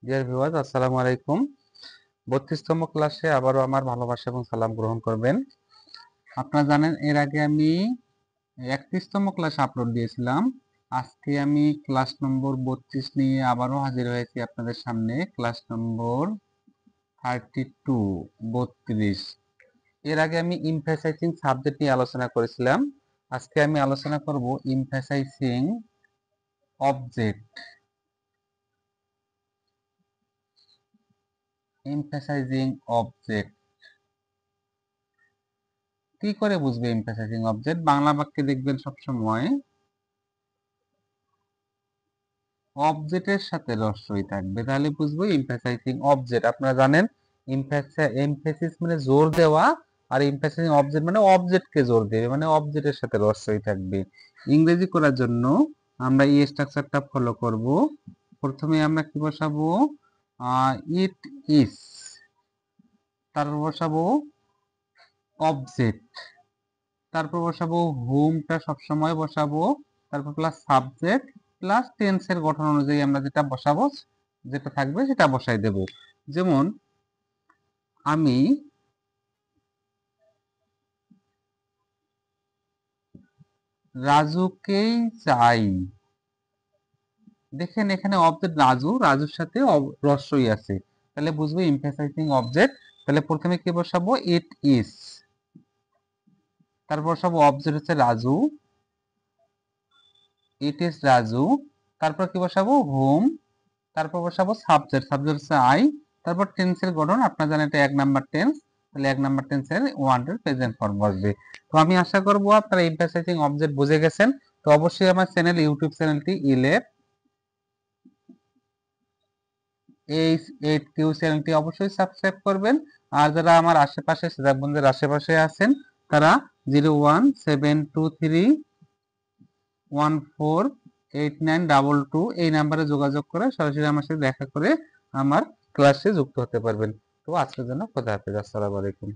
Dear viewers, আসসালামু আলাইকুম। 32তম ক্লাসে আবারও আমার ভালোবাসা এবং সালাম গ্রহণ করবেন। আপনারা জানেন এর আগে আমি 31তম ক্লাস আপলোড দিয়েছিলাম। আজকে আমি ক্লাস নম্বর 32 নিয়ে আবারও হাজির হয়েছি আপনাদের সামনে। ক্লাস নম্বর 32। এর আগে আমি এমফাসাইজিং সাবজেক্ট নিয়ে আলোচনা করেছিলাম। আজকে আমি আলোচনা করব এমফাসাইজিং অবজেক্ট। এমফাসাইজিং অবজেক্ট কি করে বুঝবে এমফাসাইজিং অবজেক্ট? বাংলা বাক্যে দেখবেন সবসময় অবজেক্টের সাথে রস্যই থাকবে, তাহলে বুঝবো এমফাসাইজিং অবজেক্ট। আপনারা জানেন এমফেসিস মানে জোর দেওয়া, আর এমফাসাইজিং অবজেক্ট মানে অবজেক্টকে জোর দেবে, মানে অবজেক্টের সাথে রস্যই থাকবে। ইংরেজি করার জন্য আমরা এই স্ট্রাকচারটা ফলো করব। প্রথমে আমরা কি বসাবো? ইট ইজ, তারপর বসাবো অবজেক্ট, তারপর বসাবো হুমটা সবসময় বসাবো, তারপর প্লাস সাবজেক্ট প্লাস টেন্সের গঠন অনুযায়ী আমরা যেটা বসাবো, যেটা থাকবে সেটা বসাই দেব। যেমন আমি রাজুকেই চাই। দেখেন এখানে অবজেক্ট রাজু, রাজুর সাথে রস্যই আছে, তাহলে বুঝবো এমফাসাইজিং অবজেক্ট। তাহলে প্রথমে কি বসাবো? ইট ইজ, তারপর বসাবো অবজেক্ট হচ্ছে রাজু, ইট ইজ রাজু, তারপর কি বসাবো? হোম, তারপর বসাবো সাবজেক্ট, সাবজেক্ট হচ্ছে আই, তারপর টেন্সের গঠন আপনারা জানেন এটা 1 নাম্বার টেন্স, তাহলে 1 নাম্বার টেন্সের ওয়ান্টেড প্রেজেন্ট ফর্ম বসবে। তো আমি আশা করব আপনারা এমফাসাইজিং অবজেক্ট বুঝে গেছেন। তো অবশ্যই আমার চ্যানেল, ইউটিউব চ্যানেলটি ইলেভ এইচ8কিউ চ্যানেলটি অবশ্যই সাবস্ক্রাইব করবেন। আর যারা আমার আশেপাশে, সিরাজগঞ্জের আশেপাশে আছেন, তারা 01723148922 এই নাম্বারে যোগাযোগ করে সরাসরি আমার সাথে দেখা করে আমার ক্লাসে যুক্ত হতে পারবেন। তো আজকের জন্য খোদা হাফেজ, আসসালামু আলাইকুম।